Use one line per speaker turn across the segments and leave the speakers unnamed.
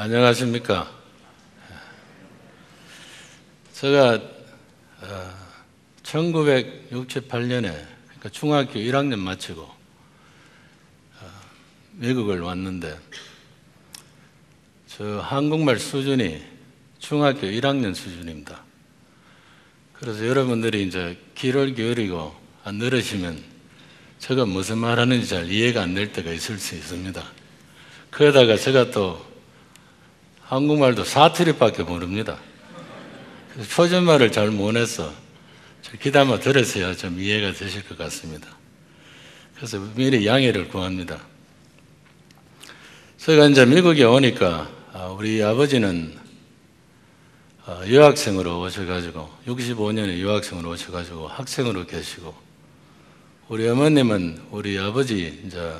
안녕하십니까. 제가 1968년에 그러니까 중학교 1학년 마치고 미국을 왔는데 저 한국말 수준이 중학교 1학년 수준입니다. 그래서 여러분들이 이제 귀를 기울이고 안 들으시면 제가 무슨 말 하는지 잘 이해가 안 될 때가 있을 수 있습니다. 그러다가 제가 또 한국말도 사투리밖에 모릅니다. 그래서 표준말을 잘 못해서 귀담아 들으셔야 좀 이해가 되실 것 같습니다. 그래서 미리 양해를 구합니다. 제가 이제 미국에 오니까 우리 아버지는 유학생으로 오셔가지고 65년에 유학생으로 오셔가지고 학생으로 계시고 우리 어머님은 우리 아버지 이제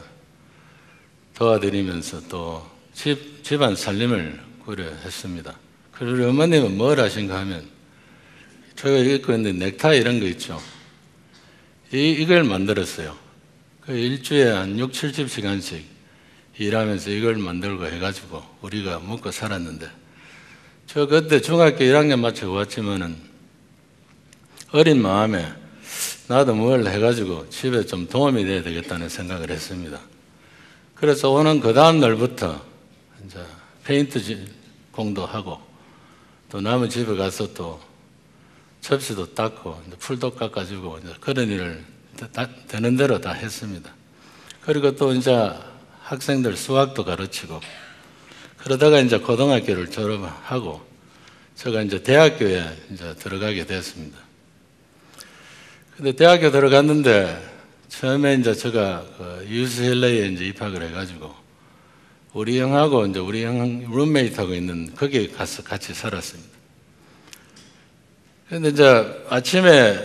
도와드리면서 또 집안 살림을 고려했습니다. 그리고 우리 어머님은 뭘 하신가 하면 제가 입고 있는 넥타이 이런 거 있죠. 이걸 만들었어요. 그 일주일에 한 6, 70시간씩 일하면서 이걸 만들고 해가지고 우리가 먹고 살았는데 저 그때 중학교 1학년 마치고 왔지만은 어린 마음에 나도 뭘 해가지고 집에 좀 도움이 돼야 되겠다는 생각을 했습니다. 그래서 오는 그 다음 날부터 이제 페인트 공도 하고 또 남의 집에 가서 또 접시도 닦고 풀도 깎아주고 이제 그런 일을 되는 대로 다 했습니다. 그리고 또 이제 학생들 수학도 가르치고 그러다가 이제 고등학교를 졸업하고 제가 이제 대학교에 이제 들어가게 됐습니다. 근데 대학교 들어갔는데 처음에 이제 제가 UCLA에 이제 입학을 해가지고 우리 형하고 이제 우리 형 룸메이트하고 있는 거기에 가서 같이 살았습니다. 근데 이제 아침에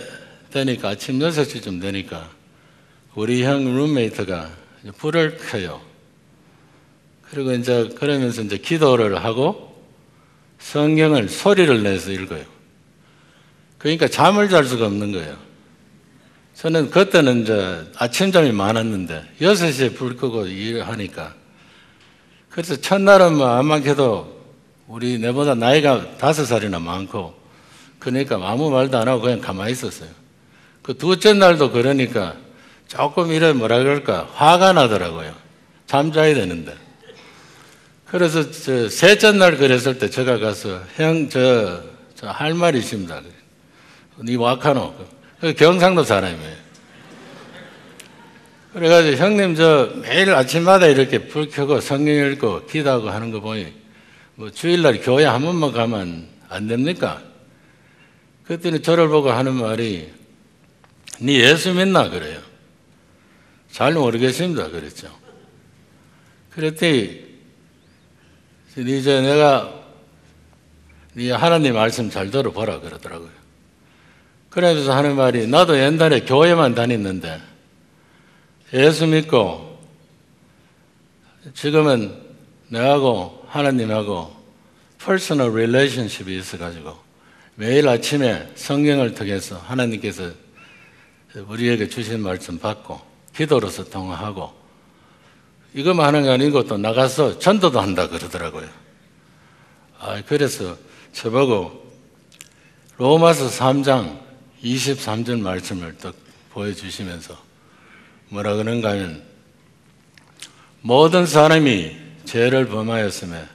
되니까 아침 6시쯤 되니까 우리 형 룸메이트가 불을 켜요. 그리고 이제 그러면서 이제 기도를 하고 성경을 소리를 내서 읽어요. 그러니까 잠을 잘 수가 없는 거예요. 저는 그때는 이제 아침잠이 많았는데 6시에 불 끄고 일하니까 그래서 첫날은 뭐 암만 해도 우리 내보다 나이가 5살이나 많고 그러니까 아무 말도 안 하고 그냥 가만히 있었어요. 그 둘째 날도 그러니까 조금 이래 뭐라 그럴까 화가 나더라고요. 잠자야 되는데. 그래서 셋째 날 그랬을 때 제가 가서 형 저 할 말이 있습니다. 니 와카노. 경상도 사람이에요. 그래가지고 형님 저 매일 아침마다 이렇게 불 켜고 성경 읽고 기도하고 하는 거 보니 뭐 주일날 교회 한 번만 가면 안 됩니까? 그랬더니 저를 보고 하는 말이 니 예수 믿나 그래요. 잘 모르겠습니다 그랬죠. 그랬더니 이제 내가 니 하나님 말씀 잘 들어보라 그러더라고요. 그러면서 하는 말이 나도 옛날에 교회만 다녔는데 예수 믿고 지금은 내하고 하나님하고 퍼스널 릴레이션십이 있어가지고 매일 아침에 성경을 통해서 하나님께서 우리에게 주신 말씀 받고 기도로서 통화하고 이것만 하는 게 아니고 또 나가서 전도도 한다 그러더라고요. 그래서 저보고 로마서 3장 23절 말씀을 또 보여주시면서 뭐라 그런가 하면 모든 사람이 죄를 범하였음에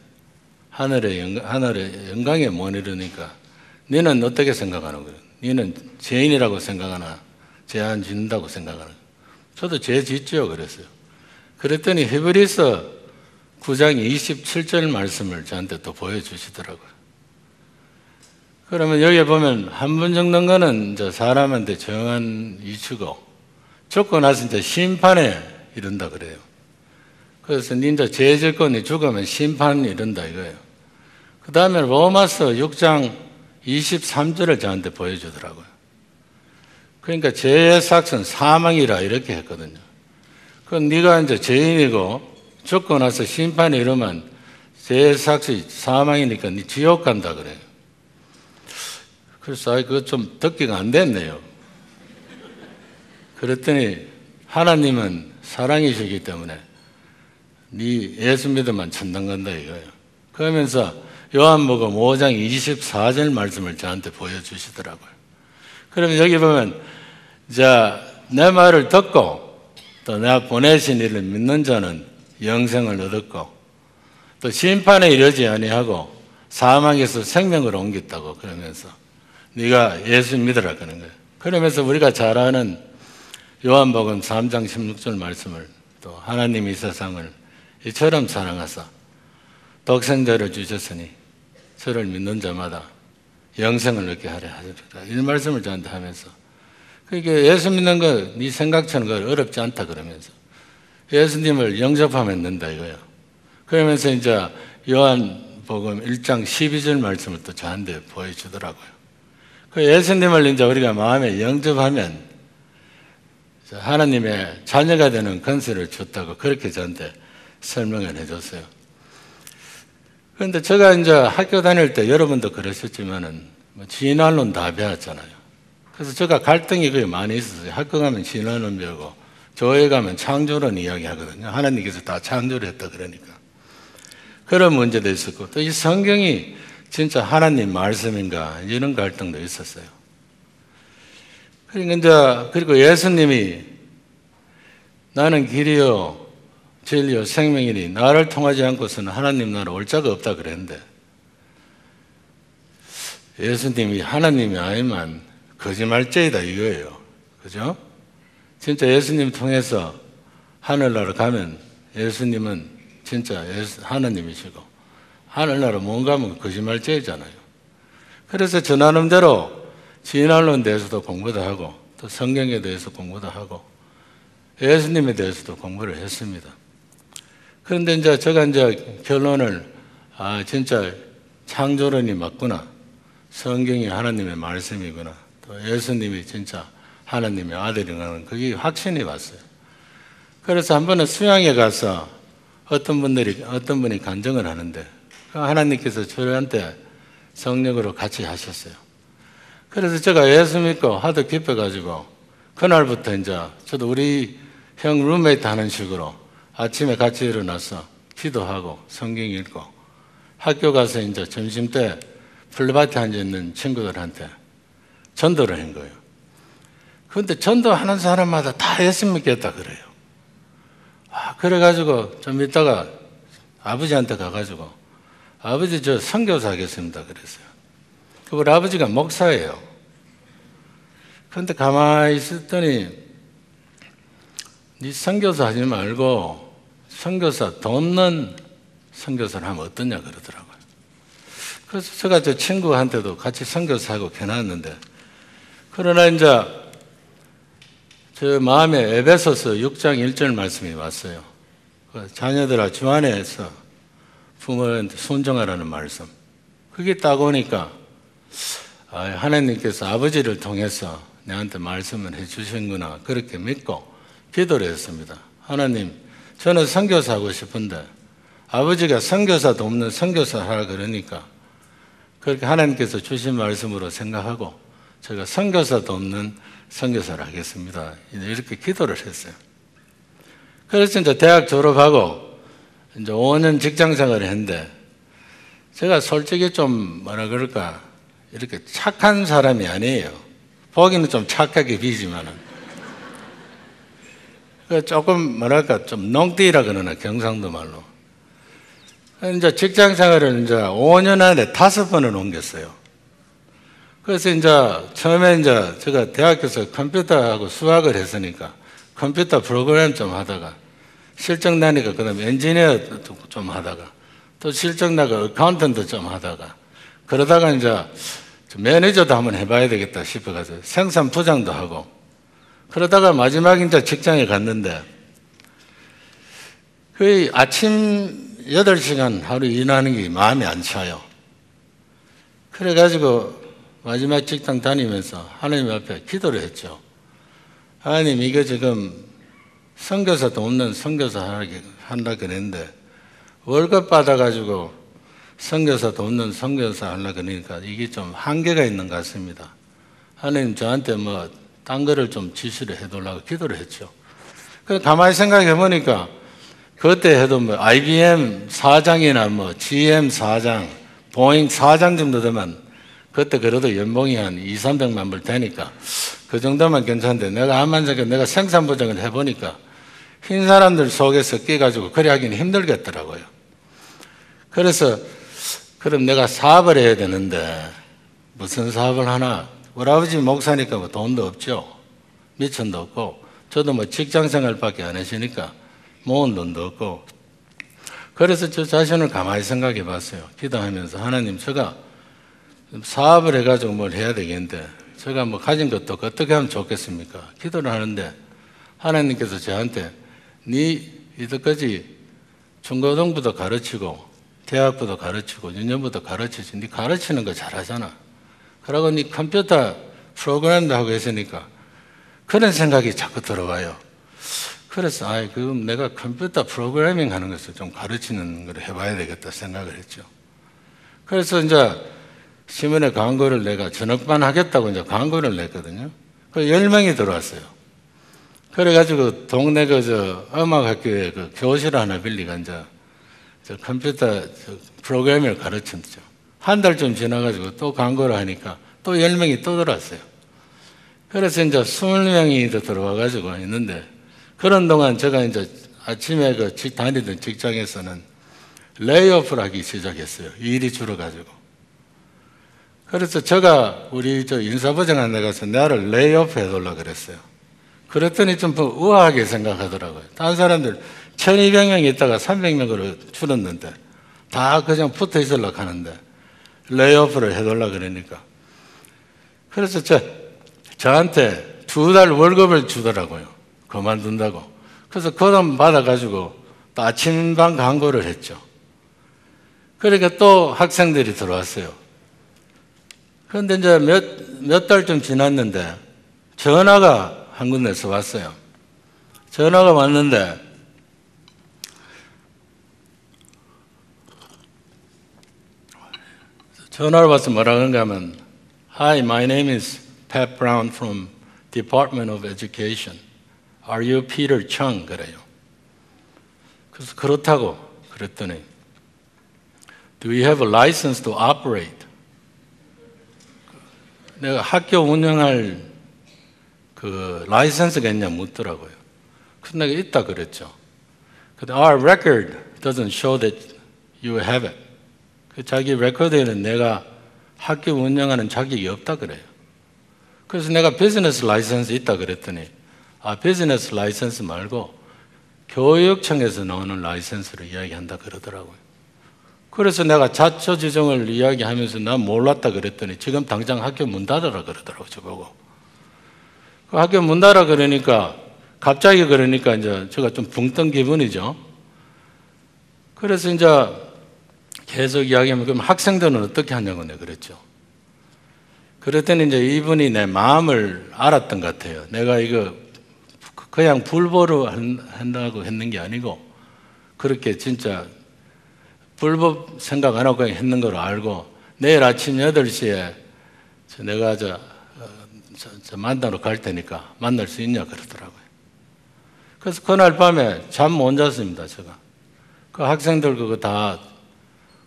하늘의 영광에 못 이르니까 너는 어떻게 생각하는 거예요? 너는 죄인이라고 생각하나 죄 안 짓는다고 생각하나? 저도 죄 짓죠 그랬어요. 그랬더니 히브리서 9장 27절 말씀을 저한테 또 보여주시더라고요. 그러면 여기에 보면 한 번 적는 거는 이제 사람한테 정한 이치고 죽고 나서 이제 심판에 이른다 그래요. 그래서 이제 죄 짓고 니 죽으면 심판이 이른다 이거예요. 그 다음에 로마서 6장 23절을 저한테 보여주더라고요. 그러니까 죄의 삭은 사망이라 이렇게 했거든요. 그럼 네가 이제 죄인이고 죽고 나서 심판이 이르면 죄의 삭이 사망이니까 네 지옥 간다 그래요. 그래서 그거 좀 듣기가 안 됐네요. 그랬더니 하나님은 사랑이시기 때문에 네 예수 믿으면 천당 간다 이거예요. 그러면서 요한복음 5장 24절 말씀을 저한테 보여주시더라고요. 그러면 여기 보면 내 말을 듣고 또 내가 보내신 이를 믿는 자는 영생을 얻었고 또 심판에 이르지 아니하고 사망에서 생명을 옮겼다고 그러면서 네가 예수 믿으라 그러는 거예요. 그러면서 우리가 잘 아는 요한복음 3장 16절 말씀을 또 하나님이 세상을 이처럼 사랑하사 독생자를 주셨으니 저를 믿는 자마다 영생을 얻게 하려 하셨다. 이 말씀을 저한테 하면서 그게 예수 믿는 거 네 생각처럼 어렵지 않다 그러면서 예수님을 영접하면 된다 이거예요. 그러면서 이제 요한복음 1장 12절 말씀을 또 저한테 보여주더라고요. 그 예수님을 이제 우리가 마음에 영접하면 하나님의 자녀가 되는 권세를 줬다고 그렇게 저한테 설명을 해줬어요. 그런데 제가 이제 학교 다닐 때 여러분도 그러셨지만은 진화론 다 배웠잖아요. 그래서 제가 갈등이 거의 많이 있었어요. 학교 가면 진화론 배우고 교회 가면 창조론 이야기하거든요. 하나님께서 다 창조를 했다 그러니까. 그런 문제도 있었고 또 이 성경이 진짜 하나님 말씀인가 이런 갈등도 있었어요. 그리고 예수님이 나는 길이요 진리요 생명이니 나를 통하지 않고서는 하나님 나라 올 자가 없다 그랬는데 예수님이 하나님이 아니면 거짓말쟁이다 이거예요. 그죠? 진짜 예수님 통해서 하늘나라 가면 예수님은 진짜 하나님이시고 하늘나라 못 가면 거짓말쟁이잖아요. 그래서 저 나름대로 진화론에 대해서도 공부도 하고 또 성경에 대해서 공부도 하고 예수님에 대해서도 공부를 했습니다. 그런데 이제 제가 결론을 진짜 창조론이 맞구나. 성경이 하나님의 말씀이구나. 또 예수님이 진짜 하나님의 아들이라는 그게 확신이 왔어요. 그래서 한 번은 수양에 가서 어떤 분이 간증을 하는데 하나님께서 저한테 성령으로 같이 하셨어요. 그래서 제가 예수 믿고 하도 깊어가지고 그날부터 이제 저도 우리 형 룸메이트 하는 식으로 아침에 같이 일어나서 기도하고 성경 읽고 학교 가서 이제 점심 때 플레밭에 앉아있는 친구들한테 전도를 한 거예요. 그런데 전도하는 사람마다 다 예수 믿겠다 그래요. 그래가지고 좀 이따가 아버지한테 가가지고 아버지 저 선교사 하겠습니다 그랬어요. 우리 아버지가 목사예요. 그런데 가만히 있었더니 네 선교사 하지 말고 선교사 돈 없는 선교사를 하면 어떠냐 그러더라고요. 그래서 제가 저 친구한테도 같이 선교사하고 겨눴는데 그러나 이제 저 마음에 에베소서 6장 1절 말씀이 왔어요. 자녀들아 주 안에서 부모한테 순종하라는 말씀. 그게 딱 오니까 하나님께서 아버지를 통해서 내한테 말씀을 해주신구나 그렇게 믿고 기도를 했습니다. 하나님 저는 선교사 하고 싶은데 아버지가 선교사도 없는 선교사 하라 그러니까 그렇게 하나님께서 주신 말씀으로 생각하고 제가 선교사도 없는 선교사를 하겠습니다. 이렇게 기도를 했어요. 그래서 이제 대학 졸업하고 이제 5년 직장 생활을 했는데 제가 솔직히 좀 뭐라 그럴까 이렇게 착한 사람이 아니에요. 보기는 좀 착하게 비지만은 조금 뭐랄까 좀 농띠라 그러나 경상도 말로 이제 직장 생활을 이제 5년 안에 5번을 옮겼어요. 그래서 이제 처음에 이제 제가 대학교에서 컴퓨터하고 수학을 했으니까 컴퓨터 프로그램 좀 하다가 실적 나니까 그다음에 엔지니어 좀 하다가 또 실적 나가 어카운턴트 좀 하다가 그러다가 이제 매니저도 한번 해봐야 되겠다 싶어가지고 생산 부장도 하고 그러다가 마지막 이제 직장에 갔는데 거의 아침 8시간 하루 일하는 게 마음에 안 차요. 그래가지고 마지막 직장 다니면서 하나님 앞에 기도를 했죠. 하나님 이게 지금 선교사도 없는 선교사 한다 그랬는데 월급 받아가지고 선교사도 없는 선교사 하려고 그러니까 이게 좀 한계가 있는 것 같습니다. 하나님 저한테 딴 거를 좀 지시를 해달라고 기도를 했죠. 그래서 가만히 생각해 보니까 그때 해도 뭐 IBM 사장이나 뭐 GM 사장, 보잉 사장 정도 되면 그때 그래도 연봉이 한 2, 300만 불 되니까 그 정도면 괜찮은데 내가 한만적에 내가 생산부장을 해보니까 흰 사람들 속에서 끼가지고 그래 하기는 힘들겠더라고요. 그래서 그럼 내가 사업을 해야 되는데 무슨 사업을 하나? 우리 아버지 목사니까 뭐 돈도 없죠. 미천도 없고 저도 뭐 직장생활밖에 안 하시니까 모은 돈도 없고 그래서 저 자신을 가만히 생각해 봤어요. 기도하면서 하나님 제가 사업을 해가지고 뭘 해야 되겠는데 제가 뭐 가진 것도 어떻게 하면 좋겠습니까? 기도를 하는데 하나님께서 저한테 네 이때까지 중고등부도 가르치고 대학부도 가르치고 유년부도 가르치지 네 가르치는 거 잘하잖아. 그러고 네 컴퓨터 프로그램도 하고 했으니까 그런 생각이 자꾸 들어와요. 그래서 그럼 내가 컴퓨터 프로그래밍 하는 것을 좀 가르치는 걸 해봐야 되겠다 생각을 했죠. 그래서 이제 신문에 광고를 내가 전업반 하겠다고 이제 광고를 냈거든요. 그 10명이 들어왔어요. 그래가지고 동네 음악학교에 그 교실 하나 빌리가 이제 컴퓨터 프로그래밍을 가르쳤죠. 한 달쯤 지나가지고 또 광고를 하니까 또 10명이 또 들어왔어요. 그래서 이제 20명이 더 들어와가지고 있는데 그런 동안 제가 이제 아침에 다니던 직장에서는 레이오프를 하기 시작했어요. 일이 줄어가지고. 그래서 제가 우리 인사부장한테 가서 나를 레이오프 해달라고 그랬어요. 그랬더니 좀 우아하게 생각하더라고요. 다른 사람들 1200명 있다가 300명으로 줄었는데 다 그냥 붙어 있으려고 하는데 레이오프를 해달라고 그러니까. 그래서 저한테 2달 월급을 주더라고요. 그만둔다고. 그래서 그 돈 받아가지고 또 아침반 광고를 했죠. 그러니까 또 학생들이 들어왔어요. 그런데 이제 몇 달쯤 지났는데 전화가 한 군데서 왔어요. 전화가 왔는데 전화를 와서 뭐라 그런가 하면 Hi, my name is Pat Brown from Department of Education. Are you Peter Chung? 그래요. 그래서 그렇다고 그랬더니 Do you have a license to operate? 내가 학교 운영할 그 라이센스가 있냐 묻더라고요. 그래서 내가 있다 그랬죠. 근데 Our record doesn't show that you have it. 그 자기 레코드에는 내가 학교 운영하는 자격이 없다 그래요. 그래서 내가 비즈니스 라이센스 있다 그랬더니 비즈니스 라이센스 말고 교육청에서 나오는 라이센스를 이야기한다 그러더라고요. 그래서 내가 자초지종을 이야기하면서 난 몰랐다 그랬더니 지금 당장 학교 문 닫으라 그러더라고요. 저보고. 그 학교 문 닫으라 그러니까 갑자기 그러니까 이제 제가 좀 붕 뜬 기분이죠. 그래서 이제 계속 이야기하면 그럼 학생들은 어떻게 하냐고 내가 그랬죠. 그랬더니 이제 이분이 내 마음을 알았던 것 같아요. 내가 이거 그냥 불보로 한다고 했는 게 아니고 그렇게 진짜 불법 생각 안 하고 그냥 했는 걸 알고 내일 아침 8시에 내가 저 만나러 갈 테니까 만날 수 있냐 그러더라고요. 그래서 그날 밤에 잠 못 잤습니다. 제가. 그 학생들 그거 다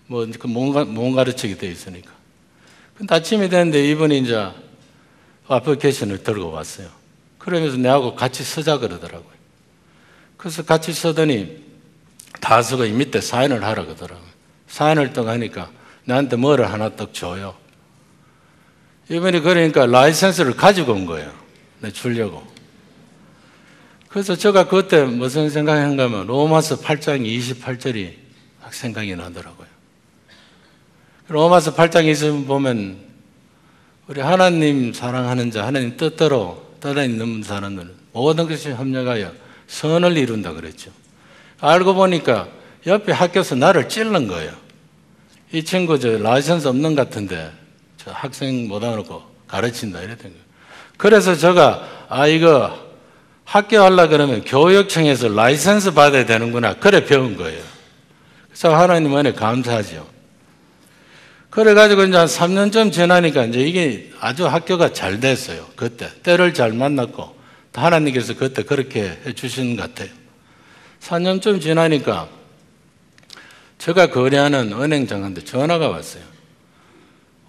몸 가르치게 돼 있으니까. 근데 아침이 됐는데 이분이 이제 애플리케이션을 들고 왔어요. 그러면서 내하고 같이 쓰자 그러더라고요. 그래서 같이 쓰더니 다 쓰고 이 밑에 사인을 하라 그러더라고요. 사인을 딱 하니까 나한테 뭐를 하나 딱 줘요. 이분이 그러니까 라이센스를 가지고 온 거예요. 내 주려고. 그래서 제가 그때 무슨 생각인가 하면 로마서 8장 28절이 생각이 나더라고요. 로마서 8장 20절 보면 우리 하나님 사랑하는 자, 하나님 뜻대로 떠다니는 사람들은 모든 것이 협력하여 선을 이룬다 그랬죠. 알고 보니까 옆에 학교에서 나를 찔른 거예요. 이 친구 라이선스 없는 것 같은데 저 학생 못 알아놓고 가르친다 이랬던 거예요. 그래서 제가 이거 학교 하려고 그러면 교육청에서 라이선스 받아야 되는구나 그래 배운 거예요. 그래서 하나님 은혜 감사하죠. 그래가지고 이제 한 3년쯤 지나니까 이제 이게 아주 학교가 잘 됐어요. 그때 때를 잘 만났고 하나님께서 그때 그렇게 해주신 것 같아요. 4년쯤 지나니까 제가 거래하는 은행장한테 전화가 왔어요.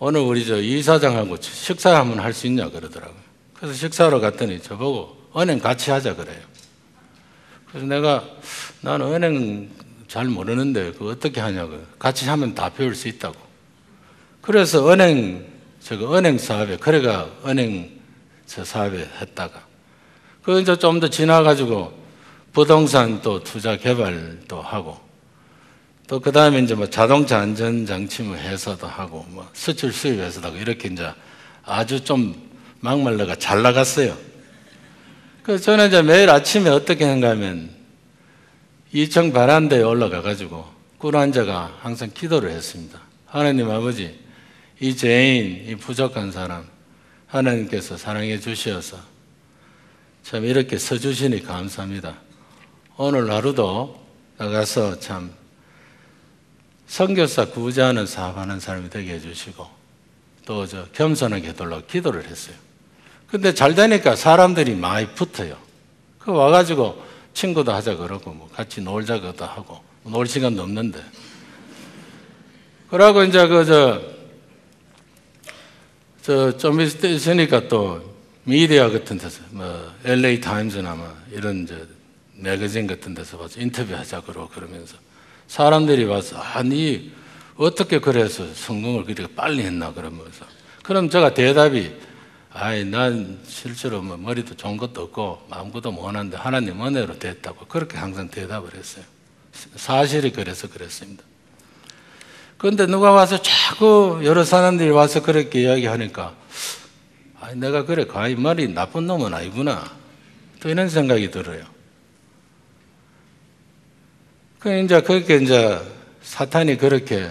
오늘 우리 저 이사장하고 식사 한번 할 수 있냐 그러더라고요. 그래서 식사하러 갔더니 저보고 은행 같이 하자 그래요. 그래서 나는 은행 잘 모르는데 그거 어떻게 하냐고. 같이 하면 다 배울 수 있다고. 그래서 은행 사업에, 그래가 은행 사업에 했다가 그 이제 좀 더 지나가지고 부동산 또 투자 개발도 하고 또 그 다음에 이제 뭐 자동차 안전장치 뭐 회사도 하고 뭐 수출 수입 회사도 하고 이렇게 이제 아주 좀 막말러가 잘 나갔어요. 그래서 저는 이제 매일 아침에 어떻게 한가 하면 2층 베란다에 올라가가지고 꿀 앉아가 항상 기도를 했습니다. 하나님 아버지, 이 죄인, 이 부족한 사람, 하나님께서 사랑해 주시어서 참 이렇게 서주시니 감사합니다. 오늘 하루도 나가서 참 선교사 구제하는 사업하는 사람이 되게 해주시고 또 저 겸손하게 해달라고 기도를 했어요. 근데 잘 되니까 사람들이 많이 붙어요. 그 와가지고 친구도 하자 그러고 뭐 같이 놀자고도 하고 놀 시간도 없는데 그러고 이제 좀 있으니까 또 미디어 같은 데서 뭐 LA 타임즈나 뭐 이런 매거진 같은 데서 봐서 인터뷰하자 그러면서 사람들이 와서 니 어떻게 그래서 성공을 그렇게 빨리 했나 그러면서 그럼 제가 대답이 난 실제로 뭐 머리도 좋은 것도 없고 아무것도 못하는데 하나님 은혜로 됐다고 그렇게 항상 대답을 했어요. 사실이 그래서 그랬습니다. 그런데 누가 와서 자꾸 여러 사람들이 와서 그렇게 이야기하니까 내가 그래 과연 말이 나쁜 놈은 아니구나 또 이런 생각이 들어요. 그렇게 이제 사탄이 그렇게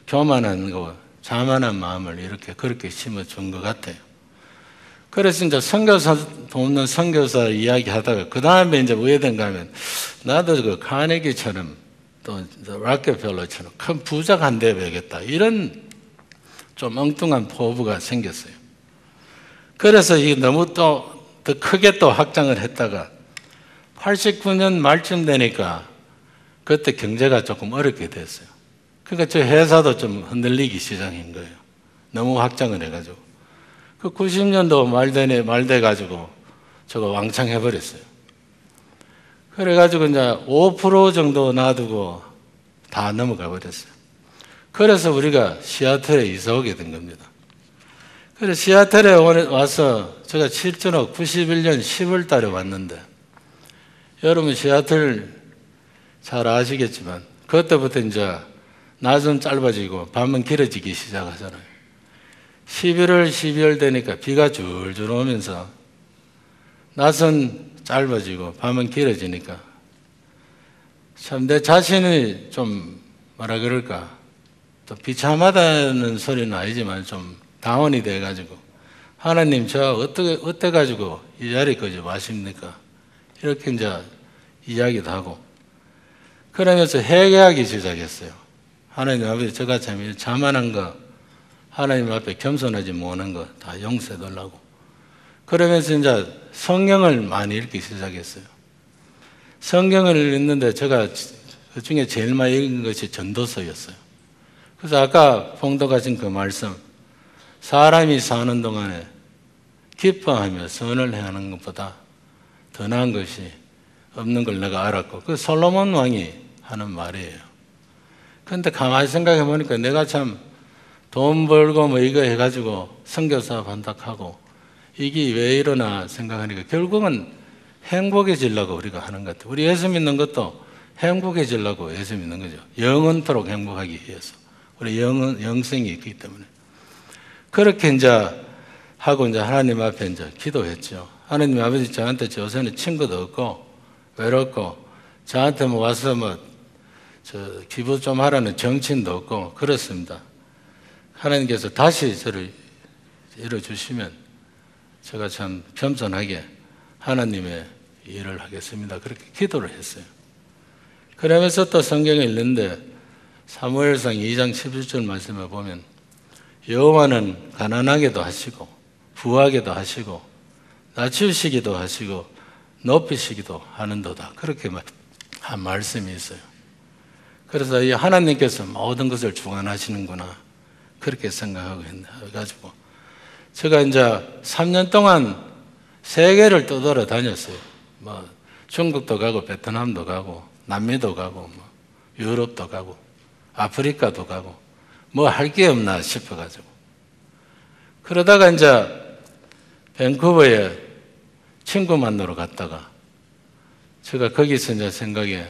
교만한 거 자만한 마음을 이렇게 그렇게 심어준 것 같아요. 그래서 이제 돕는 선교사 이야기 하다가 그 다음에 이제 왜 된가 하면 나도 그 카네기처럼 또 락펠러처럼 큰 부자가 안 되어야겠다 이런 좀 엉뚱한 포부가 생겼어요. 그래서 이게 너무 또 더 크게 또 확장을 했다가 89년 말쯤 되니까 그때 경제가 조금 어렵게 됐어요. 그러니까 저 회사도 좀 흔들리기 시작한 거예요. 너무 확장을 해가지고. 그 90년도 말 돼가지고 저거 왕창 해버렸어요. 그래가지고 이제 5% 정도 놔두고 다 넘어가 버렸어요. 그래서 우리가 시애틀에 이사 오게 된 겁니다. 그래서 시애틀에 와서 제가 실제로 91년 10월 달에 왔는데 여러분 시애틀 잘 아시겠지만 그때부터 이제 낮은 짧아지고 밤은 길어지기 시작하잖아요. 11월, 12월 되니까 비가 줄줄 오면서 낮은 짧아지고 밤은 길어지니까 참 내 자신이 좀 뭐라 그럴까 또 비참하다는 소리는 아니지만 좀 다운이 돼가지고 하나님 저 어때 가지고 이 자리까지 와십니까? 이렇게 이제 이야기도 하고 그러면서 회개하기 시작했어요. 하나님 아버지 제가 참 자만한 거 하나님 앞에 겸손하지 못한 거 다 용서해 달라고 그러면서 이제 성경을 많이 읽기 시작했어요. 성경을 읽는데 제가 그 중에 제일 많이 읽은 것이 전도서였어요. 그래서 아까 봉독하신 그 말씀 사람이 사는 동안에 기뻐하며 선을 행하는 것보다 더 나은 것이 없는 걸 내가 알았고 그 솔로몬 왕이 하는 말이에요. 그런데 가만히 생각해 보니까 내가 참 돈 벌고 뭐 이거 해가지고 선교사업 한다고 이게 왜 이러나 생각하니까 결국은 행복해지려고 우리가 하는 것 같아요. 우리 예수 믿는 것도 행복해지려고 예수 믿는 거죠. 영원토록 행복하기 위해서. 우리 영생이 있기 때문에. 그렇게 이제 하고 이제 하나님 앞에 이제 기도했죠. 하나님 아버지 저한테 요새는 친구도 없고 외롭고 저한테 뭐 와서 기부 좀 하라는 정치인도 없고 그렇습니다. 하나님께서 다시 저를 이뤄주시면 제가 참 겸손하게 하나님의 일을 하겠습니다. 그렇게 기도를 했어요. 그러면서 또 성경을 읽는데 사무엘상 2장 11절 말씀을 보면 여호와는 가난하게도 하시고 부하게도 하시고 낮추시기도 하시고 높이시기도 하는도다. 그렇게 한 말씀이 있어요. 그래서 이 하나님께서 모든 것을 주관하시는구나 그렇게 생각하고 해가지고 제가 이제 3년 동안 세계를 떠돌아 다녔어요. 뭐 중국도 가고 베트남도 가고 남미도 가고 뭐 유럽도 가고 아프리카도 가고 뭐 할 게 없나 싶어가지고 그러다가 이제 밴쿠버에 친구 만나러 갔다가 제가 거기서 이제 생각에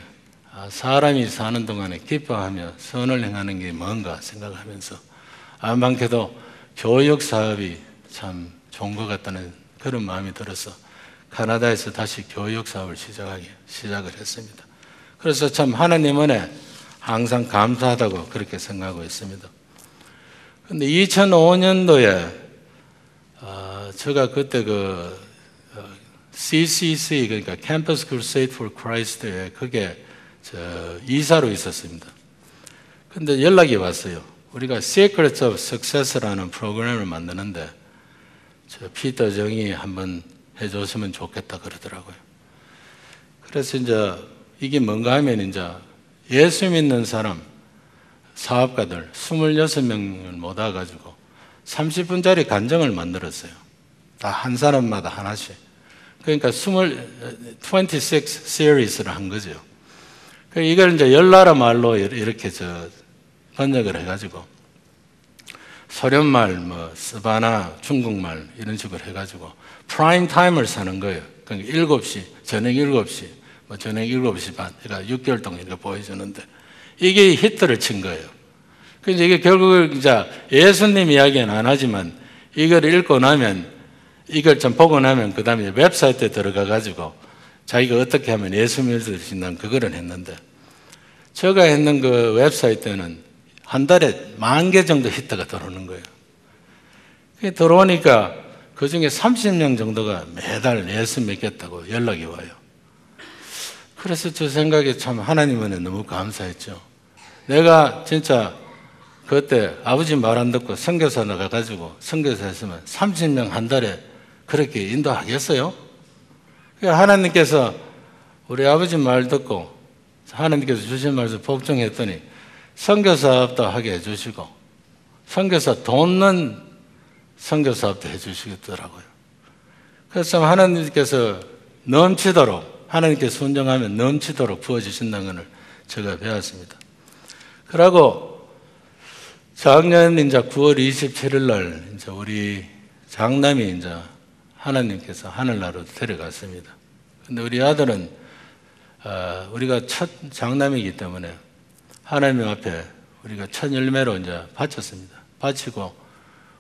사람이 사는 동안에 기뻐하며 선을 행하는 게 뭔가 생각하면서 많게도 교육 사업이 참 좋은 것 같다는 그런 마음이 들어서 캐나다에서 다시 교육 사업을 시작을 했습니다. 그래서 참 하나님 은혜 항상 감사하다고 그렇게 생각하고 있습니다. 그런데 2005년도에 제가 그때 CCC 그러니까 Campus Crusade for Christ에 그게 이사로 있었습니다. 근데 연락이 왔어요. 우리가 Secrets of Success라는 프로그램을 만드는데 피터 정이 한번 해줬으면 좋겠다 그러더라고요. 그래서 이제 이게 뭔가 하면 이제 예수 믿는 사람 사업가들 26명을 모아가지고 30분짜리 간증을 만들었어요. 다 한 사람마다 하나씩. 그러니까 26 시리즈를 한 거죠. 이걸 이제 10나라 말로 이렇게 번역을 해가지고 소련말, 뭐 스바나, 중국말 이런 식으로 해가지고 프라임 타임을 사는 거예요. 그러니까 7시, 저녁 7시, 뭐 저녁 7시 반, 그러니까 6개월 동안 이렇게 보여주는데 이게 히트를 친 거예요. 그래서 이게 결국 이제 예수님 이야기는 안 하지만 이걸 읽고 나면 이걸 좀 보고 나면 그 다음에 웹사이트에 들어가가지고 자기가 어떻게 하면 예수 믿을 수 있나 그거를 했는데 제가 했는 그 웹사이트는 한 달에 10,000개 정도 히트가 들어오는 거예요. 들어오니까 그 중에 30명 정도가 매달 예수 믿겠다고 연락이 와요. 그래서 저 생각에 참 하나님 은혜 너무 감사했죠. 내가 진짜 그때 아버지 말 안 듣고 선교사 나가가지고 선교사 했으면 30명 한 달에 그렇게 인도하겠어요? 하나님께서 우리 아버지 말 듣고 하나님께서 주신 말씀 복종했더니 선교사업도 하게 해주시고 선교사 돕는 선교사업도 해주시겠더라고요. 그래서 하나님께서 넘치도록 하나님께 순종하면 넘치도록 부어주신다는 것을 제가 배웠습니다. 그러고 작년 이제 9월 27일 날 이제 우리 장남이 이제 하나님께서 하늘나라로 데려갔습니다. 근데 우리 아들은 우리가 첫 장남이기 때문에 하나님 앞에 우리가 첫 열매로 이제 바쳤습니다. 바치고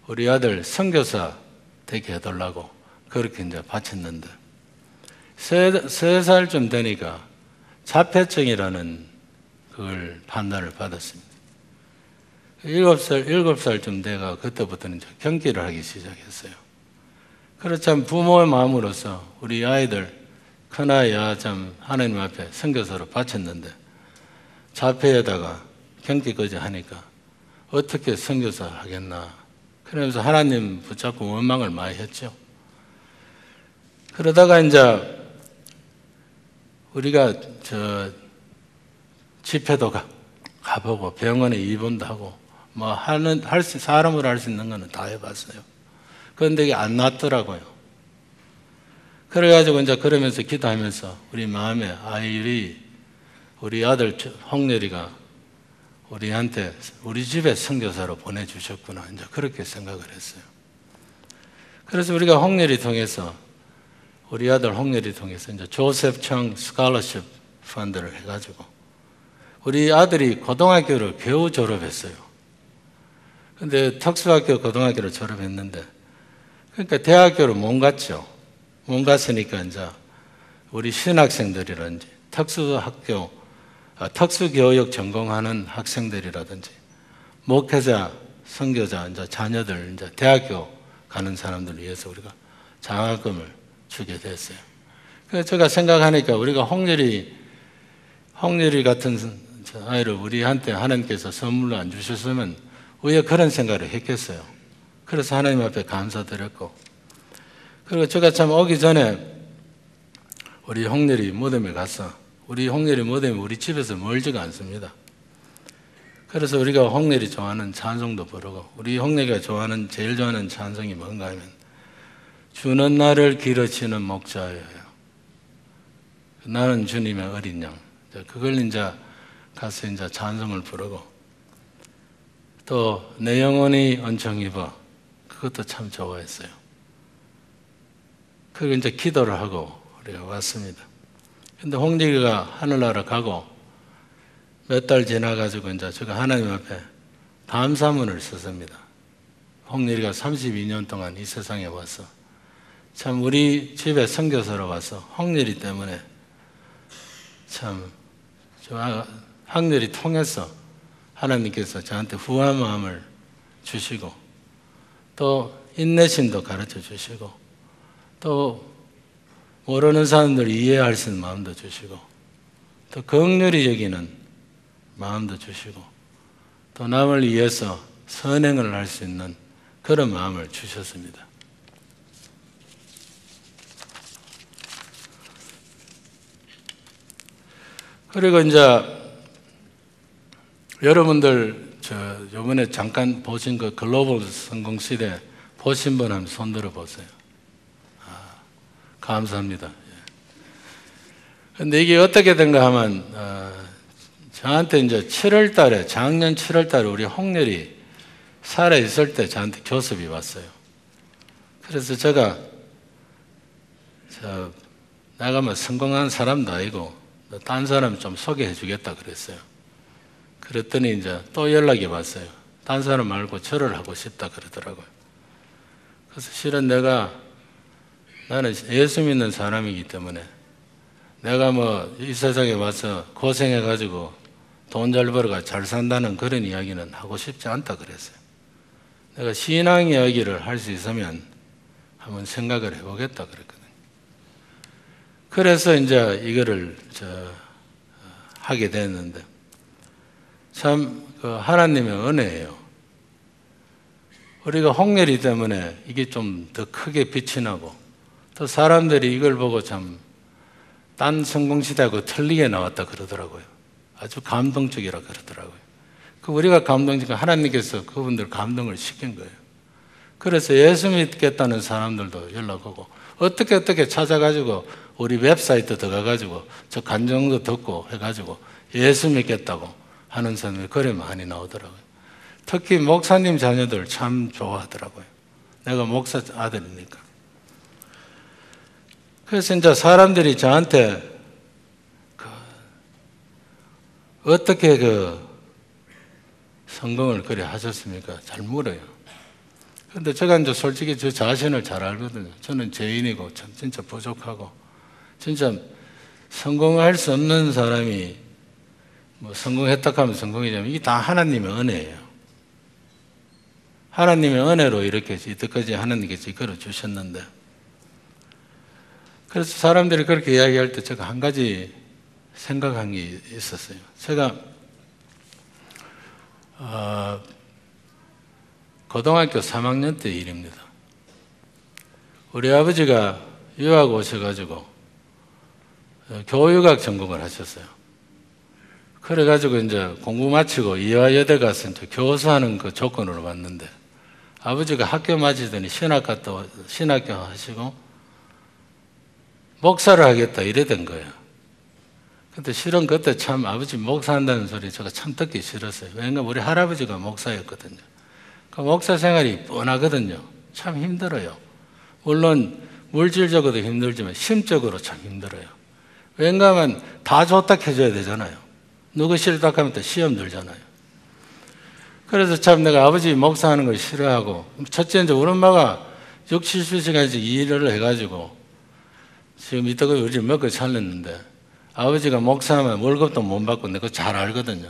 우리 아들 선교사 되게 해달라고 그렇게 이제 바쳤는데 3살쯤 되니까 자폐증이라는 그걸 판단을 받았습니다. 7살쯤 돼가 그때부터는 이제 경기를 하기 시작했어요. 그렇지만 부모의 마음으로서 우리 아이들 큰아이야 참 하나님 앞에 선교사로 바쳤는데 자폐에다가 경기까지 하니까 어떻게 선교사 하겠나 그러면서 하나님 붙잡고 원망을 많이 했죠. 그러다가 이제 우리가 집회도 가보고 병원에 입원도 하고 뭐 사람으로 할 수 있는 거는 다 해봤어요. 그런데 이게 안 낫더라고요. 그래가지고 이제 그러면서 기도하면서 우리 마음에 우리 아들 홍렬이가 우리한테 우리 집에 선교사로 보내주셨구나 이제 그렇게 생각을 했어요. 그래서 우리가 홍렬이 통해서 우리 아들 홍렬이 통해서 이제 조셉 청 스칼러십 펀드를 해가지고 우리 아들이 고등학교를 겨우 졸업했어요. 근데 특수학교 고등학교를 졸업했는데 그러니까 대학교를 못 갔죠. 못 갔으니까 이제 우리 신학생들이라든지 특수학교, 특수교육 전공하는 학생들이라든지 목회자, 선교자, 이제 자녀들, 이제 대학교 가는 사람들을 위해서 우리가 장학금을 주게 됐어요. 그래서 제가 생각하니까 우리가 홍렬이 같은 아이를 우리한테 하나님께서 선물로 안 주셨으면 왜 그런 생각을 했겠어요. 그래서 하나님 앞에 감사드렸고 그리고 제가 참 오기 전에 우리 홍렬이 무덤에 가서 우리 홍렬이 무대면 우리 집에서 멀지가 않습니다. 그래서 우리가 홍렬이 좋아하는 찬송도 부르고, 우리 홍렬이가 제일 좋아하는 찬송이 뭔가 하면 주는 나를 길어치는 목자예요. 나는 주님의 어린 양. 그걸 이제 가서 이제 찬송을 부르고, 또 내 영혼이 은총 입어, 그것도 참 좋아했어요. 그걸 이제 기도를 하고 우리가 왔습니다. 근데 홍렬이가 하늘나라 가고 몇 달 지나가지고 이제 제가 하나님 앞에 감사문을 썼습니다. 홍렬이가 32년 동안 이 세상에 와서 참 우리 집에 선교사로 와서 홍렬이 때문에 참 홍렬이 통해서 하나님께서 저한테 후한 마음을 주시고, 또 인내심도 가르쳐 주시고, 또 모르는 사람들 이해할 수 있는 마음도 주시고, 또 긍휼히 여기는 마음도 주시고, 또 남을 위해서 선행을 할 수 있는 그런 마음을 주셨습니다. 그리고 이제 여러분들 이번에 잠깐 보신 그 글로벌 성공시대 보신 분 한번 손들어 보세요. 감사합니다. 그런데 이게 어떻게 된가 하면 저한테 이제 7월 달에, 작년 7월 달에 우리 홍렬이 살아있을 때 저한테 교섭이 왔어요. 그래서 제가 내가 뭐 성공한 사람도 아니고 딴 사람 좀 소개해 주겠다 그랬어요. 그랬더니 이제 또 연락이 왔어요. 딴 사람 말고 절을 하고 싶다 그러더라고요. 그래서 실은 나는 예수 믿는 사람이기 때문에 내가 뭐 이 세상에 와서 고생해가지고 돈 잘 벌어가 잘 산다는 그런 이야기는 하고 싶지 않다 그랬어요. 내가 신앙 이야기를 할 수 있으면 한번 생각을 해보겠다 그랬거든요. 그래서 이제 이거를 하게 됐는데, 참 하나님의 은혜예요. 우리가 홍렬이 때문에 이게 좀 더 크게 빛이 나고, 또 사람들이 이걸 보고 참 딴 성공시대하고 틀리게 나왔다 그러더라고요. 아주 감동적이라 그러더라고요. 우리가 감동적이고 하나님께서 그분들 감동을 시킨 거예요. 그래서 예수 믿겠다는 사람들도 연락 오고, 어떻게 찾아가지고 우리 웹사이트 들어가가지고 저 간증도 듣고 해가지고 예수 믿겠다고 하는 사람들이 그래 많이 나오더라고요. 특히 목사님 자녀들 참 좋아하더라고요. 내가 목사 아들이니까. 그래서 이제 사람들이 저한테 어떻게 성공을 그래 하셨습니까? 잘 물어요. 그런데 제가 이제 솔직히 저 자신을 잘 알거든요. 저는 죄인이고 참 진짜 부족하고, 진짜 성공할 수 없는 사람이 뭐 성공했다 하면 성공이냐면 이게 다 하나님의 은혜예요. 하나님의 은혜로 이렇게 이때까지 하나님께서 이끌어 주셨는데, 그래서 사람들이 그렇게 이야기할 때 제가 한 가지 생각한 게 있었어요. 제가 고등학교 3학년 때 일입니다. 우리 아버지가 유학 오셔가지고 교육학 전공을 하셨어요. 그래가지고 이제 공부 마치고 이화여대 가서 이제 교수하는 그 조건으로 왔는데, 아버지가 학교 마치더니 신학교 하시고 목사를 하겠다 이래 된 거예요. 근데 실은 그때 참 아버지 목사한다는 소리 제가 참 듣기 싫었어요. 왜냐면 우리 할아버지가 목사였거든요. 그 목사 생활이 뻔하거든요. 참 힘들어요. 물론 물질적으로도 힘들지만 심적으로 참 힘들어요. 왜냐하면 다 좋다 해줘야 되잖아요. 누구 싫다 하면 또 시험 들잖아요. 그래서 참 내가 아버지 목사하는 걸 싫어하고, 첫째 이제 우리 엄마가 6, 70시간씩 일을 해가지고 지금 이따가 우리 집 먹고 살렸는데, 아버지가 목사하면 월급도 못 받고 내가 잘 알거든요.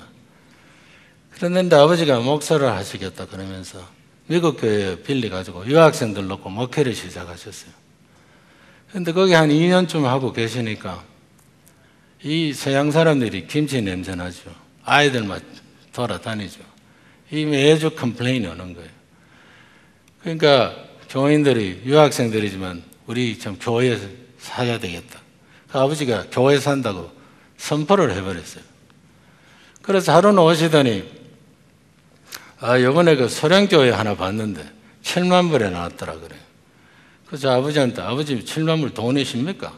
그랬는데 아버지가 목사를 하시겠다 그러면서 미국 교회에 빌려가지고 유학생들 놓고 목회를 시작하셨어요. 그런데 거기 한 2년쯤 하고 계시니까 이 서양 사람들이 김치 냄새 나죠. 아이들만 돌아다니죠. 이 매주 컴플레인이 오는 거예요. 그러니까 교인들이 유학생들이지만 우리 참 교회에서 살아야 되겠다. 그 아버지가 교회 산다고 선포를 해버렸어요. 그래서 하루는 오시더니 이번에 그 소량교회 하나 봤는데 7만 불에 나왔더라 그래요. 그래서 아버지한테 아버지 7만 불 돈이십니까?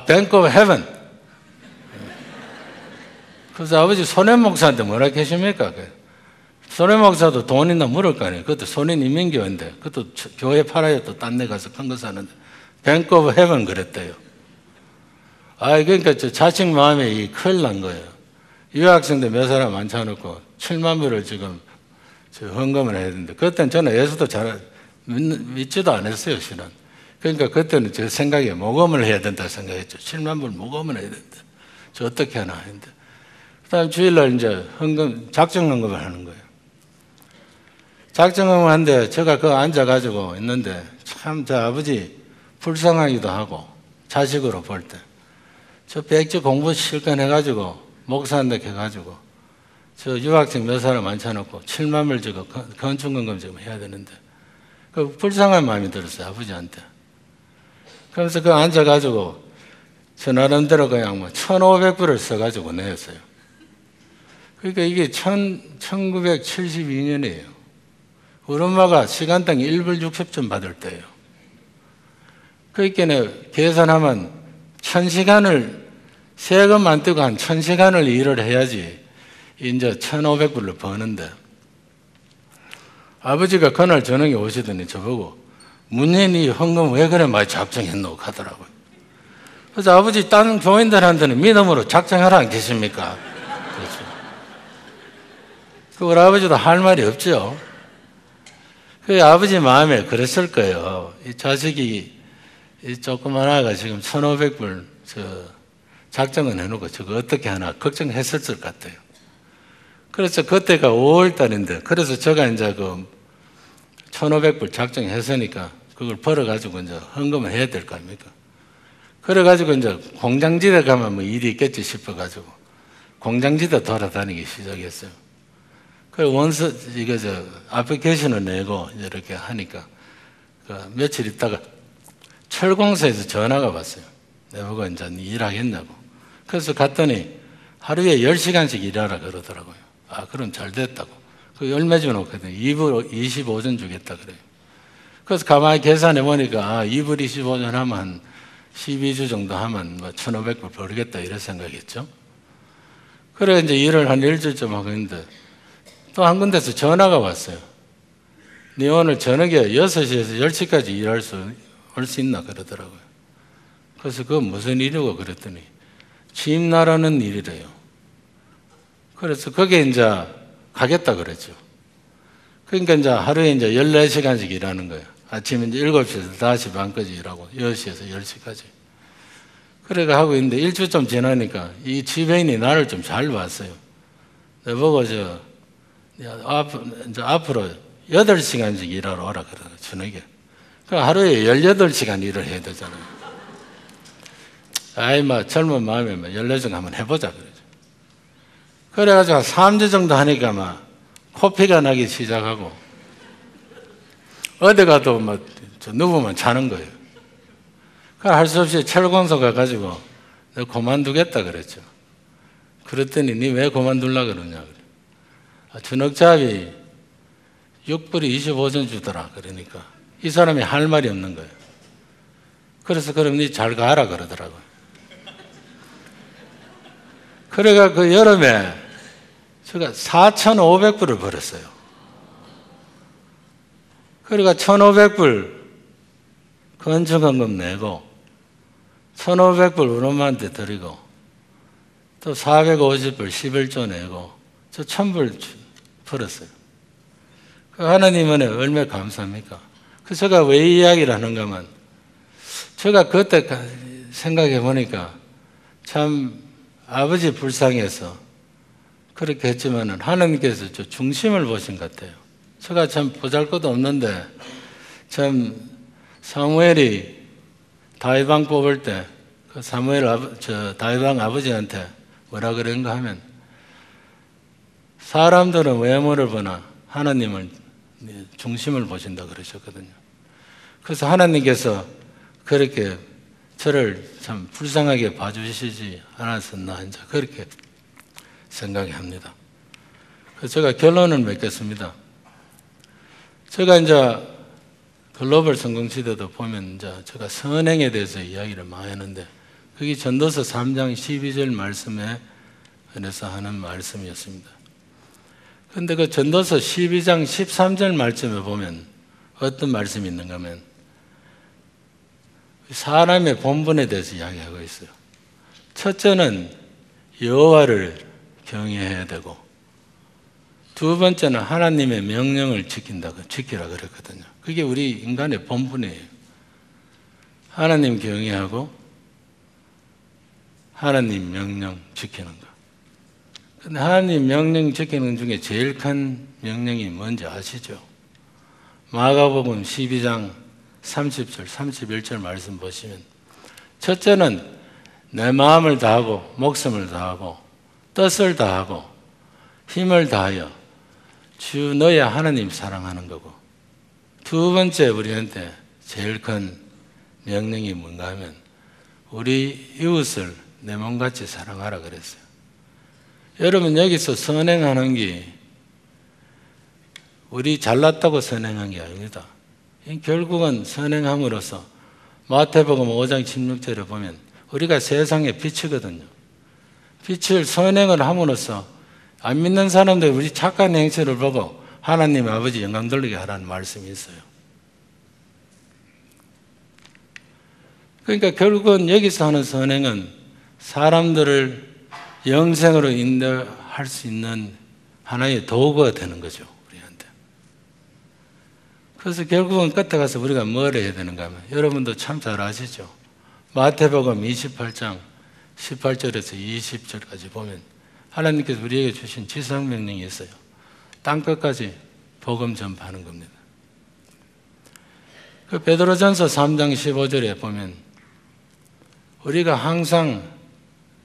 Bank of Heaven. 그래서 아버지 손해 목사한테 뭐라 계십니까? 손해 목사도 돈 있나 물을 거 아니에요. 그것도 손인 인민교회인데 그것도 교회 팔아야 또 딴 데 가서 큰 거 사는데 Bank of Heaven 그랬대요. 그러니까 저 자식 마음에 큰일 난 거예요. 유학생들 몇 사람 앉혀놓고 7만 불을 지금 헌금을 해야 되는데 그때는 저는 예수도 잘 믿지도 않았어요, 실은. 그러니까 그때는 제 생각에 모금을 해야 된다 생각했죠. 7만 불 모금을 해야 된다. 저 어떻게 하나 했는데. 그 다음 주일날 이제 작정 헌금을 하는 거예요. 작정 헌금을 하는데 제가 그 앉아가지고 있는데 참 저 아버지 불쌍하기도 하고 자식으로 볼 때. 저 백지 공부 실컷 해가지고 목사한테 해가지고 저 유학생 몇 사람 앉혀놓고 7만 불 지금 건축헌금 지금 해야 되는데 그 불쌍한 마음이 들었어요, 아버지한테. 그러면서 그 앉아가지고 저 나름대로 그냥 뭐 1,500불을 써가지고 내었어요. 그러니까 이게 1972년이에요. 우리 엄마가 시간당 1불 60점 받을 때예요. 그러니까 계산하면 1,000시간을 세금 안 떼고 한 1,000시간을 일을 해야지 이제 1,500불을 버는데 아버지가 그날 저녁에 오시더니 저보고 문현이 헌금 왜 그래 많이 작정했노 하더라고요. 그래서 아버지 다른 교인들한테는 믿음으로 작정하라 안 계십니까? 그렇죠. 그 우리 아버지도 할 말이 없죠. 그 아버지 마음에 그랬을 거예요. 이 자식이 이 조그만 아가 지금 1,500불 작정은 해놓고 저거 어떻게 하나 걱정했을 것 같아요. 그래서 그때가 5월 달인데 그래서 제가 이제 그 1,500불 작정했으니까 그걸 벌어가지고 이제 헌금을 해야 될 거 아닙니까? 그래가지고 이제 공장지대 가면 뭐 일이 있겠지 싶어가지고 공장지대 돌아다니기 시작했어요. 그 이거 애플리케이션을 내고 이렇게 하니까 며칠 있다가 철공사에서 전화가 왔어요. 내보고 이제 일하겠냐고. 그래서 갔더니 하루에 10시간씩 일하라 그러더라고요. 그럼 잘 됐다고. 그 얼마 주놓거든요. 2불 25전 주겠다 그래요. 그래서 가만히 계산해 보니까 2불 25전 하면 한 12주 정도 하면 뭐 1,500불 벌겠다 이런 생각했죠. 그래 이제 일을 한 일주일쯤 하고 있는데 또 한 군데서 전화가 왔어요. 네 오늘 저녁에 6시에서 10시까지 일할 올 수 있나 그러더라고요. 그래서 그건 무슨 일이고 그랬더니 취임 나라는 일이래요. 그래서 거기에 이제 가겠다 그랬죠. 그러니까 이제 하루에 이제 14시간씩 일하는 거예요. 아침에 이제 7시에서 5시 반까지 일하고 6시에서 10시까지. 그래가 하고 있는데 일주일 좀 지나니까 이 지배인이 나를 좀 잘 봤어요. 내보고 이제 앞으로 8시간씩 일하러 오라 그래요. 저녁에. 그 하루에 18시간 일을 해야 되잖아요. 젊은 마음에 14시간 한번 해보자 그러죠. 그래가지고 3주 정도 하니까 막 코피가 나기 시작하고 어디 가도 막 누우면 자는 거예요. 할 수 없이 철공소 가가지고 내가 그만두겠다 그랬죠. 그랬더니 니 왜 그만둘라 그러냐 그래. 저녁잡이 6불이 25전 주더라 그러니까 이 사람이 할 말이 없는 거예요. 그래서 그럼 니 잘 가라 그러더라고요. 그래가 그 여름에 제가 4,500불을 벌었어요. 그러니까 1,500불 건축헌금 내고 1,500불 우리 엄마한테 드리고 또 450불 11조 내고 저 1,000불 벌었어요. 그 하나님은 얼마나 감사합니까? 그 제가 왜 이야기를 하는가 하면 제가 그때 생각해 보니까 참 아버지 불쌍해서 그렇게 했지만은 하나님께서 저 중심을 보신 것 같아요. 제가 참 보잘것도 없는데 참 사무엘이 다윗왕 뽑을 때 그 다윗왕 아버지한테 뭐라 그런가 하면 사람들은 외모를 보나 하나님은 중심을 보신다 그러셨거든요. 그래서 하나님께서 그렇게 저를 참 불쌍하게 봐주시지 않았었나 이제 그렇게 생각합니다. 그래서 제가 결론을 맺겠습니다. 제가 이제 글로벌 성공시대도 보면 이제 제가 선행에 대해서 이야기를 많이 하는데 그게 전도서 3장 12절 말씀에 관해서 하는 말씀이었습니다. 그런데 그 전도서 12장 13절 말씀에 보면 어떤 말씀이 있는가 하면 사람의 본분에 대해서 이야기하고 있어요. 첫째는 여호와를 경외해야 되고 두 번째는 하나님의 명령을 지키라 그랬거든요. 그게 우리 인간의 본분이에요. 하나님 경외하고 하나님 명령 지키는 거. 근데 하나님 명령 지키는 중에 제일 큰 명령이 뭔지 아시죠? 마가복음 12장 30절, 31절 말씀 보시면 첫째는 내 마음을 다하고 목숨을 다하고 뜻을 다하고 힘을 다하여 주 너의 하나님 사랑하는 거고 두 번째 우리한테 제일 큰 명령이 뭔가 하면 우리 이웃을 내 몸같이 사랑하라 그랬어요. 여러분 여기서 선행하는 게 우리 잘났다고 선행한 게 아닙니다. 결국은 선행함으로써 마태복음 5장 16절에 보면 우리가 세상의 빛이거든요. 빛을 선행을 함으로써 안 믿는 사람들 우리 착한 행실을 보고 하나님 아버지 영광 돌리게 하라는 말씀이 있어요. 그러니까 결국은 여기서 하는 선행은 사람들을 영생으로 인도할 수 있는 하나의 도구가 되는 거죠, 우리한테. 그래서 결국은 끝에 가서 우리가 뭘 해야 되는가 하면 여러분도 참 잘 아시죠? 마태복음 28장 18절에서 20절까지 보면 하나님께서 우리에게 주신 지상명령이 있어요. 땅끝까지 복음 전파하는 겁니다. 그 베드로전서 3장 15절에 보면 우리가 항상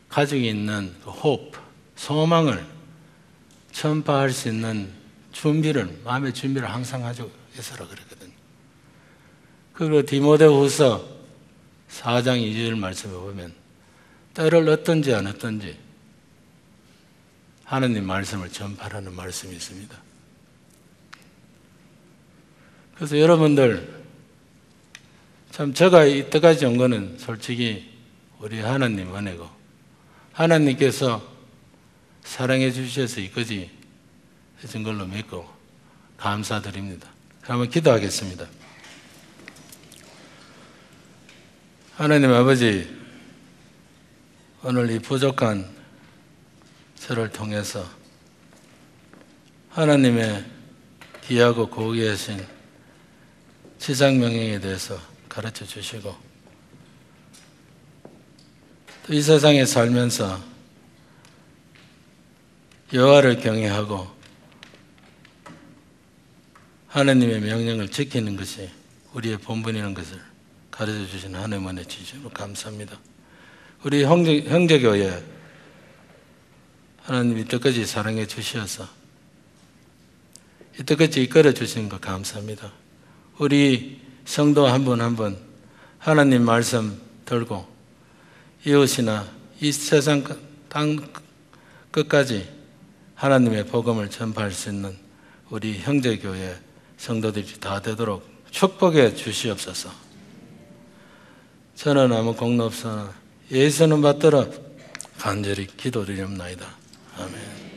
가지고 있는 그 hope, 소망을 전파할 수 있는 준비를, 마음의 준비를 항상 가지고 있으라 그랬거든요. 그리고 디모데후서 4장 2절 말씀에 보면 때를 얻든지 안 얻든지 하나님 말씀을 전파하는 말씀이 있습니다. 그래서 여러분들 참 제가 이때까지 온 거는 솔직히 우리 하나님 은혜고 하나님께서 사랑해 주셔서 이까지 해준 걸로 믿고 감사드립니다. 그러면 기도하겠습니다. 하나님 아버지, 오늘 이 부족한 저를 통해서 하나님의 귀하고 고귀하신 지상명령에 대해서 가르쳐 주시고 또 이 세상에 살면서 여호와를 경외하고 하나님의 명령을 지키는 것이 우리의 본분이라는 것을 가르쳐 주신 하나님 은혜 주시므로 감사합니다. 우리 형제교회 하나님이 이때까지 사랑해 주셔서 이때까지 이끌어 주신 것 감사합니다. 우리 성도 한 분 한 분 하나님 말씀 들고 이웃이나 이 세상 땅 끝까지 하나님의 복음을 전파할 수 있는 우리 형제교회 성도들이 다 되도록 축복해 주시옵소서. 저는 아무 공로 없으나 예수는 받들어 간절히 기도드리옵나이다. 아멘.